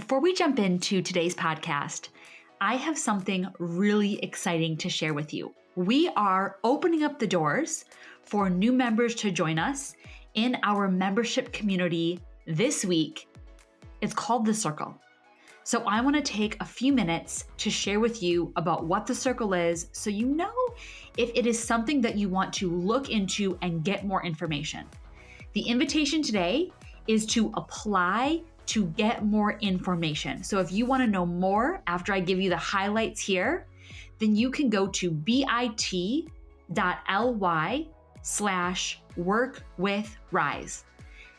Before we jump into today's podcast, I have something really exciting to share with you. We are opening up the doors for new members to join us in our membership community this week. It's called The Circle. So I want to take a few minutes to share with you about what The Circle is so you know if it is something that you want to look into and get more information. The invitation today is to apply to get more information. So if you want to know more after I give you the highlights here, then you can go to bit.ly/workwithrise.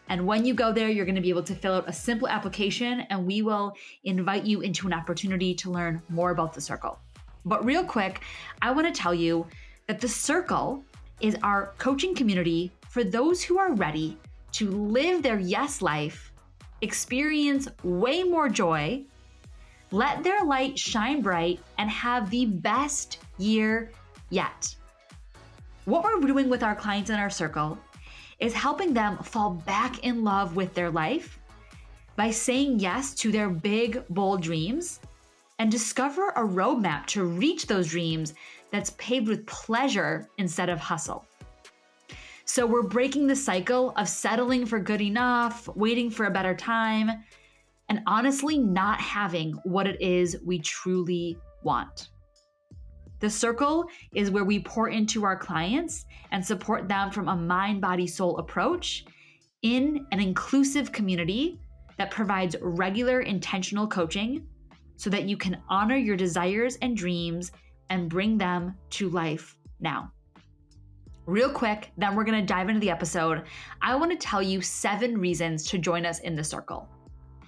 And when you go there, you're going to be able to fill out a simple application and we will invite you into an opportunity to learn more about The Circle. But real quick, I want to tell you that The Circle is our coaching community for those who are ready to live their yes life, experience way more joy, let their light shine bright, and have the best year yet. What we're doing with our clients in our circle is helping them fall back in love with their life by saying yes to their big, bold dreams and discover a roadmap to reach those dreams that's paved with pleasure instead of hustle. So we're breaking the cycle of settling for good enough, waiting for a better time, and honestly not having what it is we truly want. The Circle is where we pour into our clients and support them from a mind, body, soul approach in an inclusive community that provides regular intentional coaching so that you can honor your desires and dreams and bring them to life now. Real quick, then we're going to dive into the episode. I want to tell you 7 reasons to join us in The Circle.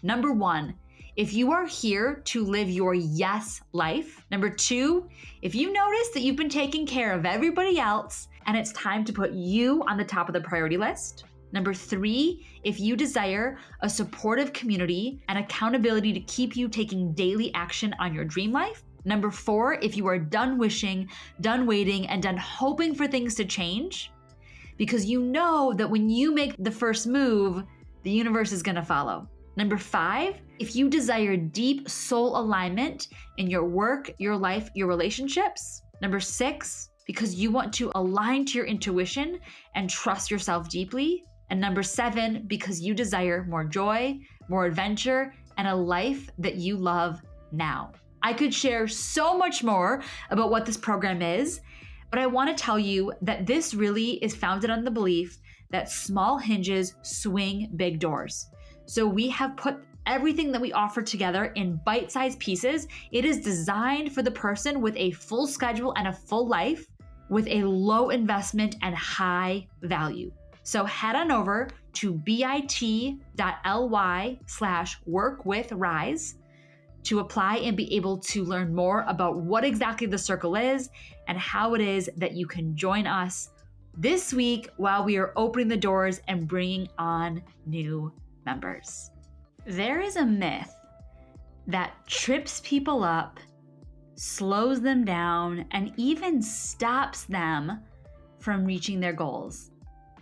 Number 1, if you are here to live your yes life. Number 2, if you notice that you've been taking care of everybody else and it's time to put you on the top of the priority list. Number 3, if you desire a supportive community and accountability to keep you taking daily action on your dream life. Number 4, if you are done wishing, done waiting, and done hoping for things to change, because you know that when you make the first move, the universe is going to follow. Number 5, if you desire deep soul alignment in your work, your life, your relationships. Number 6, because you want to align to your intuition and trust yourself deeply. And number 7, because you desire more joy, more adventure, and a life that you love now. I could share so much more about what this program is, but I want to tell you that this really is founded on the belief that small hinges swing big doors. So we have put everything that we offer together in bite-sized pieces. It is designed for the person with a full schedule and a full life with a low investment and high value. So head on over to bit.ly/workwithrise to apply and be able to learn more about what exactly The Circle is and how it is that you can join us this week while we are opening the doors and bringing on new members. There is a myth that trips people up, slows them down, and even stops them from reaching their goals.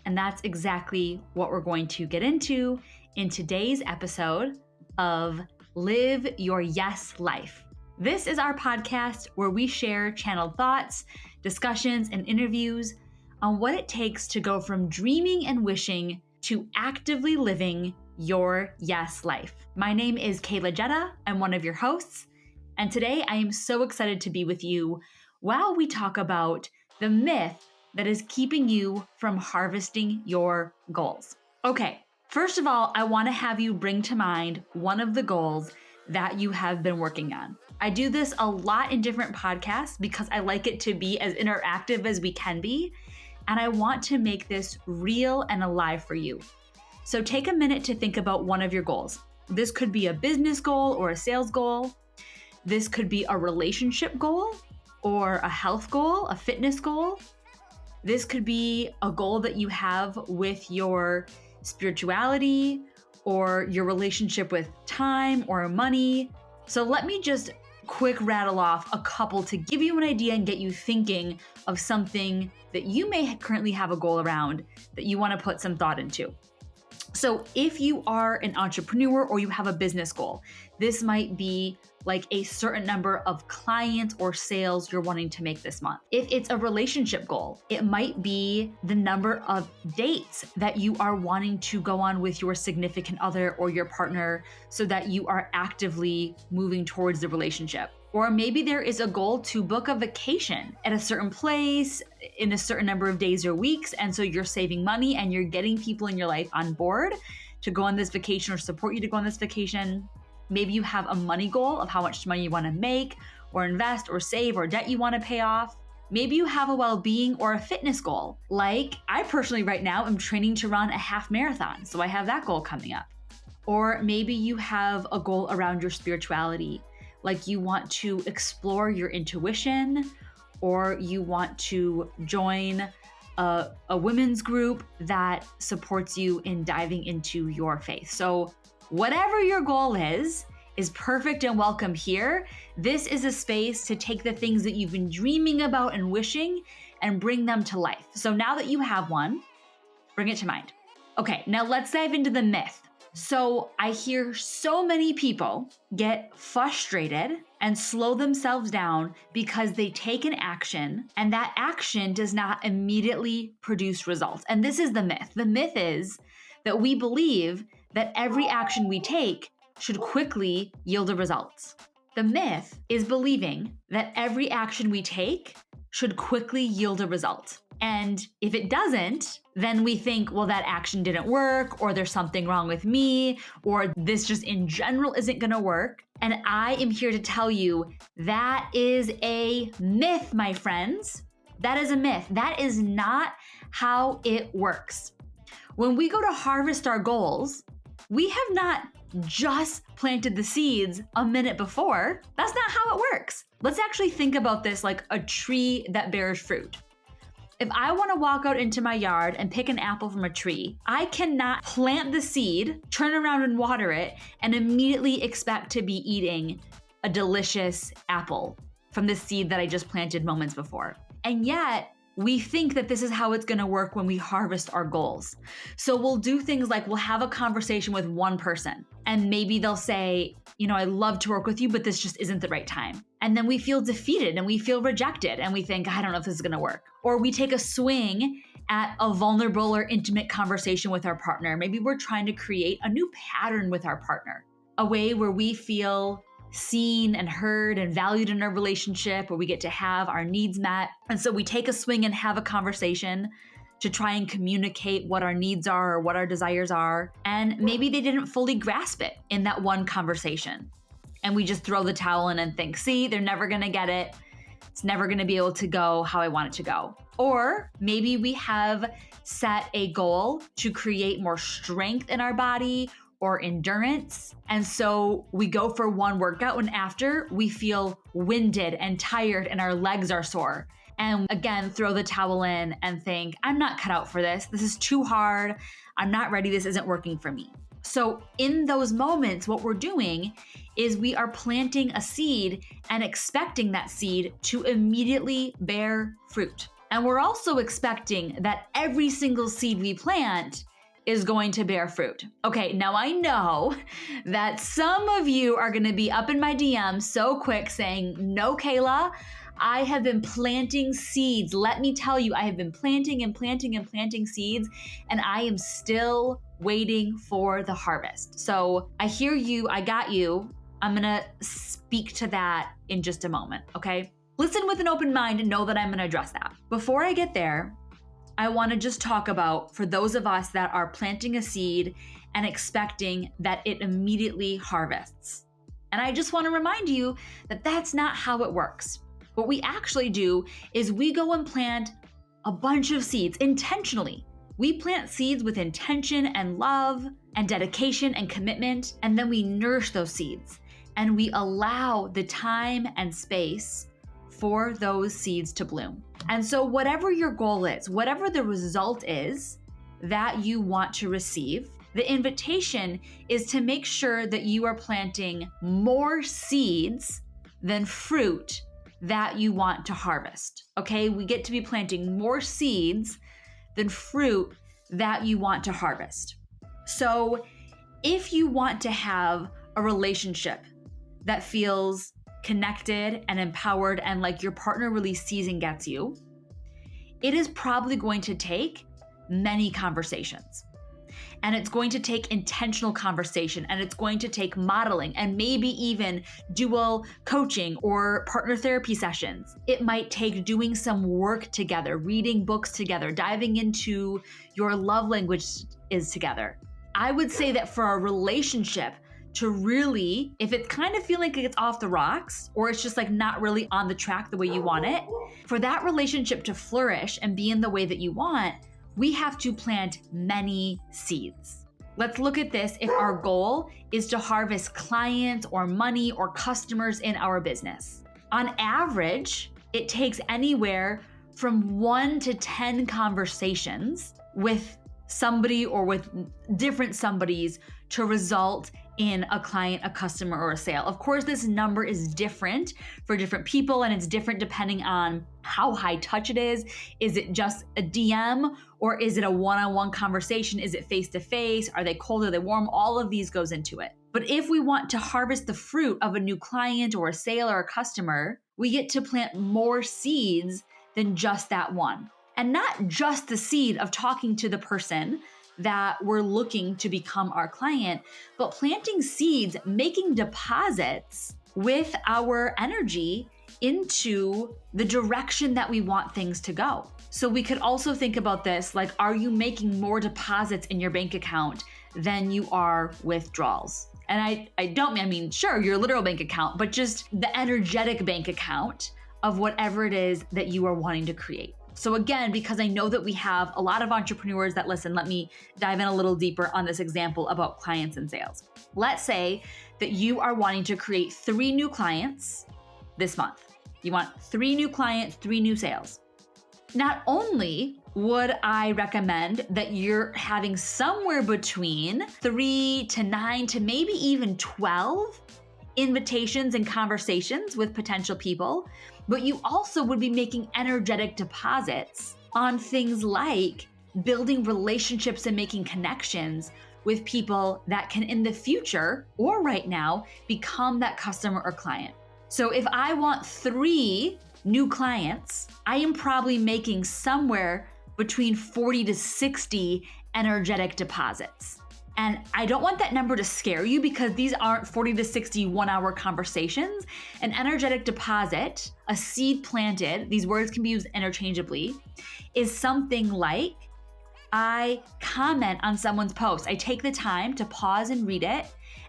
And that's exactly what we're going to get into in today's episode of Live Your Yes Life. This is our podcast where we share channeled thoughts, discussions, and interviews on what it takes to go from dreaming and wishing to actively living your yes life. My name is Kaela Jetta. I'm one of your hosts. And today I am so excited to be with you while we talk about the myth that is keeping you from harvesting your goals. Okay. First of all, I want to have you bring to mind one of the goals that you have been working on. I do this a lot in different podcasts because I like it to be as interactive as we can be, and I want to make this real and alive for you. So take a minute to think about one of your goals. This could be a business goal or a sales goal. This could be a relationship goal or a health goal, a fitness goal. This could be a goal that you have with your spirituality or your relationship with time or money. So let me just quick rattle off a couple to give you an idea and get you thinking of something that you may currently have a goal around that you want to put some thought into. So if you are an entrepreneur or you have a business goal, This might be like a certain number of clients or sales you're wanting to make this month. If it's a relationship goal, it might be the number of dates that you are wanting to go on with your significant other or your partner so that you are actively moving towards the relationship. Or maybe there is a goal to book a vacation at a certain place in a certain number of days or weeks. And so you're saving money and you're getting people in your life on board to go on this vacation or support you to go on this vacation. Maybe you have a money goal of how much money you want to make or invest or save or debt you want to pay off. Maybe you have a well-being or a fitness goal. Like I personally right now am training to run a half marathon. So I have that goal coming up. Or maybe you have a goal around your spirituality. Like you want to explore your intuition, or you want to join a women's group that supports you in diving into your faith. So whatever your goal is perfect and welcome here. This is a space to take the things that you've been dreaming about and wishing and bring them to life. So now that you have one, bring it to mind. Okay, now let's dive into the myth. So I hear so many people get frustrated and slow themselves down because they take an action and that action does not immediately produce results. And this is the myth. The myth is that we believe that every action we take should quickly yield a result. The myth is believing that every action we take should quickly yield a result. And if it doesn't, then we think, well, that action didn't work, or there's something wrong with me, or this just in general isn't gonna work. And I am here to tell you that is a myth, my friends. That is a myth. That is not how it works. When we go to harvest our goals, we have not just planted the seeds a minute before. That's not how it works. Let's actually think about this like a tree that bears fruit. If I want to walk out into my yard and pick an apple from a tree, I cannot plant the seed, turn around and water it, and immediately expect to be eating a delicious apple from the seed that I just planted moments before. And yet, we think that this is how it's going to work when we harvest our goals. So we'll do things like we'll have a conversation with one person and maybe they'll say, you know, I love to work with you, but this just isn't the right time. And then we feel defeated and we feel rejected and we think, I don't know if this is going to work. Or we take a swing at a vulnerable or intimate conversation with our partner. Maybe we're trying to create a new pattern with our partner, a way where we feel seen and heard and valued in our relationship, where we get to have our needs met. And so we take a swing and have a conversation to try and communicate what our needs are or what our desires are. And maybe they didn't fully grasp it in that one conversation. And we just throw the towel in and think, see, they're never gonna get it. It's never gonna be able to go how I want it to go. Or maybe we have set a goal to create more strength in our body or endurance. And so we go for one workout and after we feel winded and tired and our legs are sore. And again, throw the towel in and think, I'm not cut out for this. This is too hard. I'm not ready. This isn't working for me. So in those moments, what we're doing is we are planting a seed and expecting that seed to immediately bear fruit. And we're also expecting that every single seed we plant is going to bear fruit. Okay, now I know that some of you are gonna be up in my DMs so quick saying, no, Kaela, I have been planting seeds. Let me tell you, I have been planting and planting and planting seeds, and I am still waiting for the harvest. So I hear you, I got you. I'm gonna speak to that in just a moment, okay? Listen with an open mind and know that I'm gonna address that. Before I get there, I wanna just talk about, for those of us that are planting a seed and expecting that it immediately harvests. And I just wanna remind you that that's not how it works. What we actually do is we go and plant a bunch of seeds intentionally. We plant seeds with intention and love and dedication and commitment, and then we nourish those seeds and we allow the time and space for those seeds to bloom. And so whatever your goal is, whatever the result is that you want to receive, the invitation is to make sure that you are planting more seeds than fruit that you want to harvest, okay? We get to be planting more seeds than fruit that you want to harvest. So if you want to have a relationship that feels connected and empowered and like your partner really sees and gets you, it is probably going to take many conversations. And it's going to take intentional conversation, and it's going to take modeling and maybe even dual coaching or partner therapy sessions. It might take doing some work together, reading books together, diving into your love language is together. I would say that for a relationship to really, if it's kind of feeling like it's off the rocks or it's just like not really on the track the way you want it, for that relationship to flourish and be in the way that you want, we have to plant many seeds. Let's look at this if our goal is to harvest clients or money or customers in our business. On average, it takes anywhere from 1 to 10 conversations with somebody or with different somebodies to result in a client, a customer, or a sale. Of course, this number is different for different people, and it's different depending on how high touch it is. Is it just a DM, or is it a one-on-one conversation? Is it face-to-face? Are they cold? Are they warm? All of these goes into it. But if we want to harvest the fruit of a new client or a sale or a customer, we get to plant more seeds than just that one. And not just the seed of talking to the person that we're looking to become our client, but planting seeds, making deposits with our energy into the direction that we want things to go. So we could also think about this like, are you making more deposits in your bank account than you are withdrawals? And I don't mean, sure, your literal bank account, but just the energetic bank account of whatever it is that you are wanting to create. So again, because I know that we have a lot of entrepreneurs that listen, let me dive in a little deeper on this example about clients and sales. Let's say that you are wanting to create 3 new clients this month. You want 3 new clients, 3 new sales. Not only would I recommend that you're having somewhere between 3 to 9 to maybe even 12 invitations and conversations with potential people, but you also would be making energetic deposits on things like building relationships and making connections with people that can in the future or right now become that customer or client. So if I want 3 new clients, I am probably making somewhere between 40 to 60 energetic deposits. And I don't want that number to scare you because these aren't 40 to 60 one-hour conversations. An energetic deposit, a seed planted, these words can be used interchangeably, is something like I comment on someone's post. I take the time to pause and read it,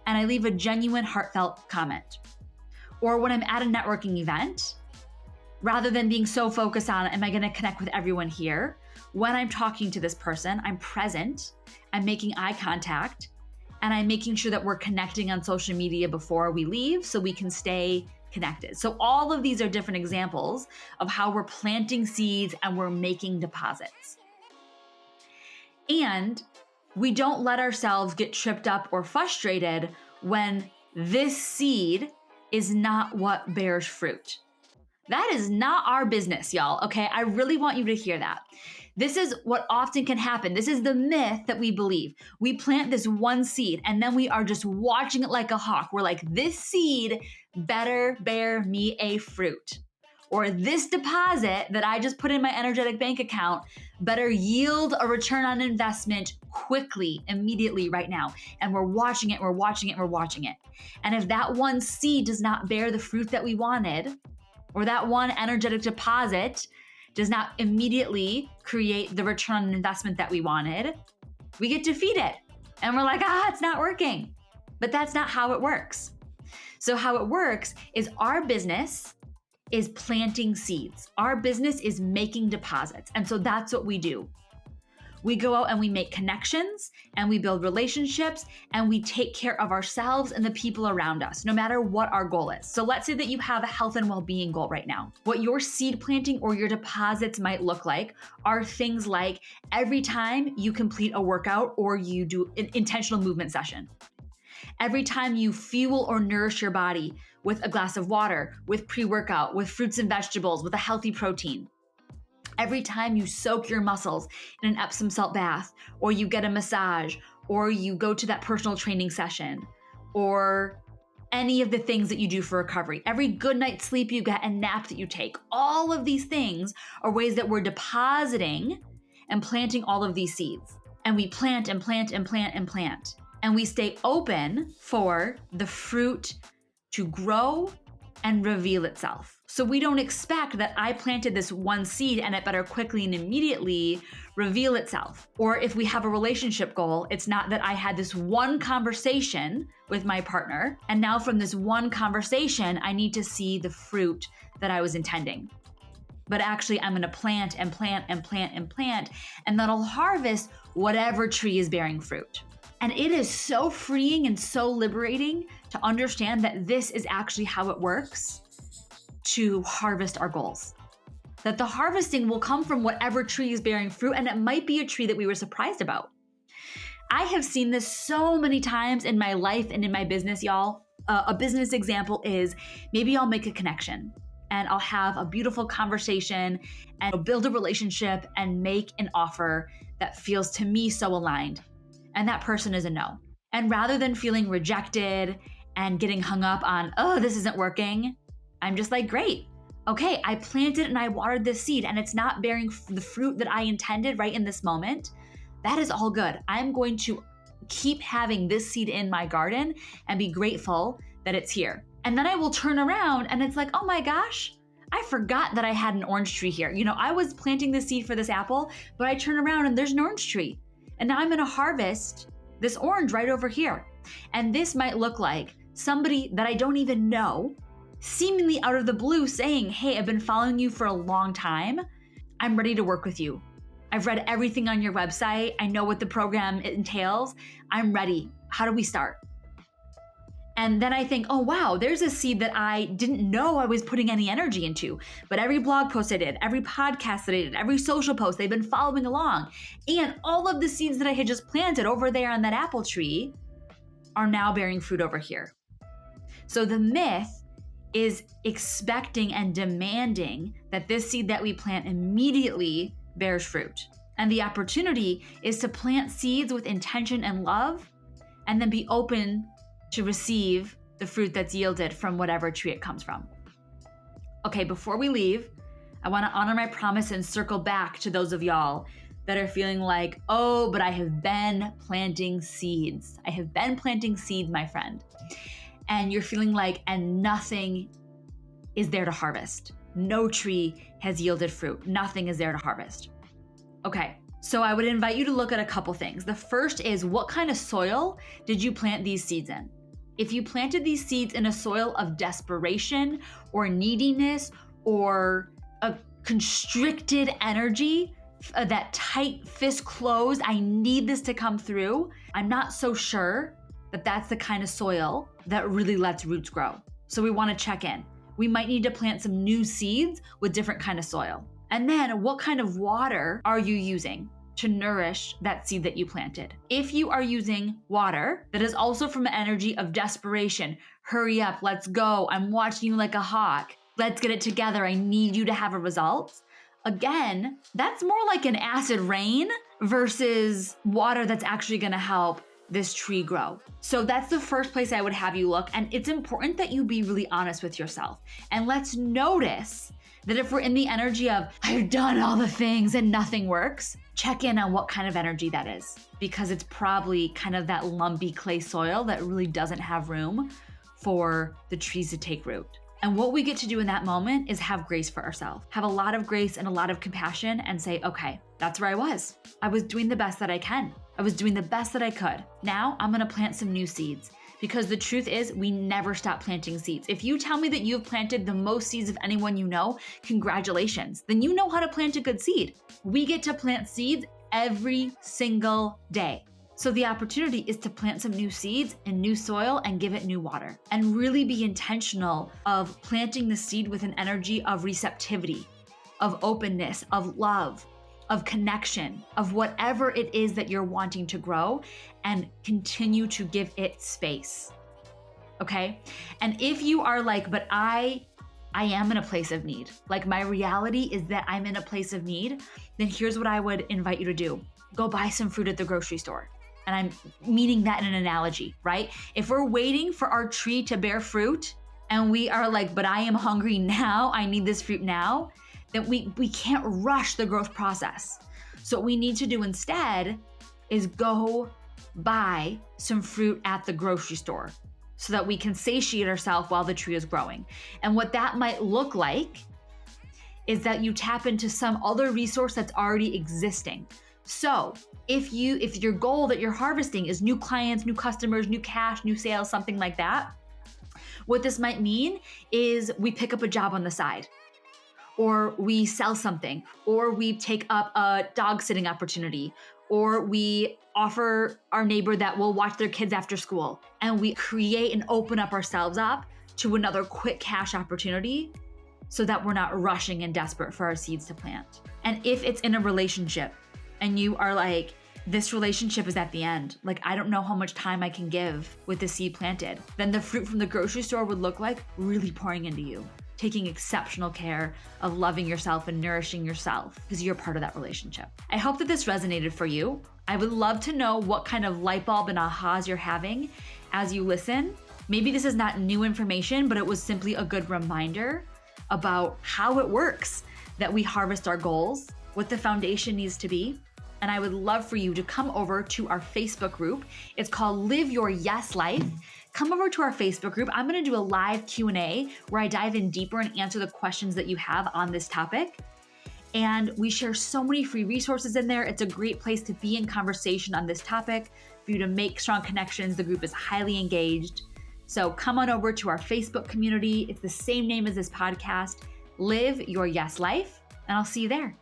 and I leave a genuine, heartfelt comment. Or when I'm at a networking event, rather than being so focused on, am I going to connect with everyone here? When I'm talking to this person, I'm present, I'm making eye contact, and I'm making sure that we're connecting on social media before we leave so we can stay connected. So all of these are different examples of how we're planting seeds and we're making deposits. And we don't let ourselves get tripped up or frustrated when this seed is not what bears fruit. That is not our business, y'all, okay? I really want you to hear that. This is what often can happen. This is the myth that we believe. We plant this one seed and then we are just watching it like a hawk. We're like, this seed better bear me a fruit. Or this deposit that I just put in my energetic bank account better yield a return on investment quickly, immediately, right now. And we're watching it, we're watching it, we're watching it. And if that one seed does not bear the fruit that we wanted, or that one energetic deposit does not immediately create the return on investment that we wanted, we get defeated. And we're like, it's not working. But that's not how it works. So how it works is our business is planting seeds. Our business is making deposits. And so that's what we do. We go out and we make connections and we build relationships and we take care of ourselves and the people around us, no matter what our goal is. So let's say that you have a health and well-being goal right now. What your seed planting or your deposits might look like are things like every time you complete a workout or you do an intentional movement session, every time you fuel or nourish your body with a glass of water, with pre-workout, with fruits and vegetables, with a healthy protein, every time you soak your muscles in an Epsom salt bath, or you get a massage, or you go to that personal training session, or any of the things that you do for recovery, every good night's sleep you get and nap that you take, all of these things are ways that we're depositing and planting all of these seeds. And we plant and plant and plant and plant. And we stay open for the fruit to grow and reveal itself. So we don't expect that I planted this one seed and it better quickly and immediately reveal itself. Or if we have a relationship goal, it's not that I had this one conversation with my partner, and now from this one conversation, I need to see the fruit that I was intending. But actually, I'm gonna plant and plant and plant and plant, and then I'll harvest whatever tree is bearing fruit. And it is so freeing and so liberating to understand that this is actually how it works to harvest our goals. That the harvesting will come from whatever tree is bearing fruit, and it might be a tree that we were surprised about. I have seen this so many times in my life and in my business, y'all. A business example is maybe I'll make a connection and I'll have a beautiful conversation and I'll build a relationship and make an offer that feels to me so aligned. And that person is a no. And rather than feeling rejected and getting hung up on, oh, this isn't working, I'm just like, great. Okay, I planted and I watered this seed and it's not bearing the fruit that I intended right in this moment. That is all good. I'm going to keep having this seed in my garden and be grateful that it's here. And then I will turn around and it's like, oh my gosh, I forgot that I had an orange tree here. You know, I was planting the seed for this apple, but I turn around and there's an orange tree. And now I'm gonna harvest this orange right over here. And this might look like somebody that I don't even know, seemingly out of the blue saying, hey, I've been following you for a long time. I'm ready to work with you. I've read everything on your website. I know what the program entails. I'm ready. How do we start? And then I think, oh wow, there's a seed that I didn't know I was putting any energy into. But every blog post I did, every podcast that I did, every social post, they've been following along. And all of the seeds that I had just planted over there on that apple tree are now bearing fruit over here. So the myth is expecting and demanding that this seed that we plant immediately bears fruit. And the opportunity is to plant seeds with intention and love, and then be open to receive the fruit that's yielded from whatever tree it comes from. Okay, before we leave, I wanna honor my promise and circle back to those of y'all that are feeling like, oh, but I have been planting seeds. I have been planting seeds, my friend. And you're feeling like, and nothing is there to harvest. No tree has yielded fruit. Nothing is there to harvest. Okay, so I would invite you to look at a couple things. The first is, what kind of soil did you plant these seeds in? If you planted these seeds in a soil of desperation or neediness or a constricted energy, that tight fist closed, I need this to come through, I'm not so sure that that's the kind of soil that really lets roots grow. So we want to check in. We might need to plant some new seeds with different kind of soil. And then what kind of water are you using to nourish that seed that you planted? If you are using water that is also from an energy of desperation, hurry up, let's go, I'm watching you like a hawk, let's get it together, I need you to have a result. Again, that's more like an acid rain versus water that's actually gonna help this tree grow. So that's the first place I would have you look. And it's important that you be really honest with yourself. And let's notice that if we're in the energy of, I've done all the things and nothing works, check in on what kind of energy that is. Because it's probably kind of that lumpy clay soil that really doesn't have room for the trees to take root. And what we get to do in that moment is have grace for ourselves. Have a lot of grace and a lot of compassion and say, okay, that's where I was. I was doing the best that I can. I was doing the best that I could. Now I'm gonna plant some new seeds, because the truth is we never stop planting seeds. If you tell me that you've planted the most seeds of anyone you know, congratulations. Then you know how to plant a good seed. We get to plant seeds every single day. So the opportunity is to plant some new seeds in new soil and give it new water, and really be intentional of planting the seed with an energy of receptivity, of openness, of love, of connection, of whatever it is that you're wanting to grow, and continue to give it space. Okay? And if you are like, but I am in a place of need, like my reality is that I'm in a place of need, then here's what I would invite you to do. Go buy some fruit at the grocery store. And I'm meaning that in an analogy, right? If we're waiting for our tree to bear fruit and we are like, but I am hungry now, I need this fruit now, then we can't rush the growth process. So what we need to do instead is go buy some fruit at the grocery store so that we can satiate ourselves while the tree is growing. And what that might look like is that you tap into some other resource that's already existing. So if your goal that you're harvesting is new clients, new customers, new cash, new sales, something like that, what this might mean is we pick up a job on the side, or we sell something, or we take up a dog sitting opportunity, or we offer our neighbor that will watch their kids after school, and we create and open up ourselves up to another quick cash opportunity so that we're not rushing and desperate for our seeds to plant. And if it's in a relationship and you are like, this relationship is at the end, like I don't know how much time I can give with the seed planted, then the fruit from the grocery store would look like really pouring into you, taking exceptional care of loving yourself and nourishing yourself because you're part of that relationship. I hope that this resonated for you. I would love to know what kind of light bulb and ahas you're having as you listen. Maybe this is not new information, but it was simply a good reminder about how it works that we harvest our goals, what the foundation needs to be. And I would love for you to come over to our Facebook group. It's called Live Your Yes Life. Come over to our Facebook group. I'm going to do a live Q&A where I dive in deeper and answer the questions that you have on this topic. And we share so many free resources in there. It's a great place to be in conversation on this topic, for you to make strong connections. The group is highly engaged. So come on over to our Facebook community. It's the same name as this podcast, Live Your Yes Life, and I'll see you there.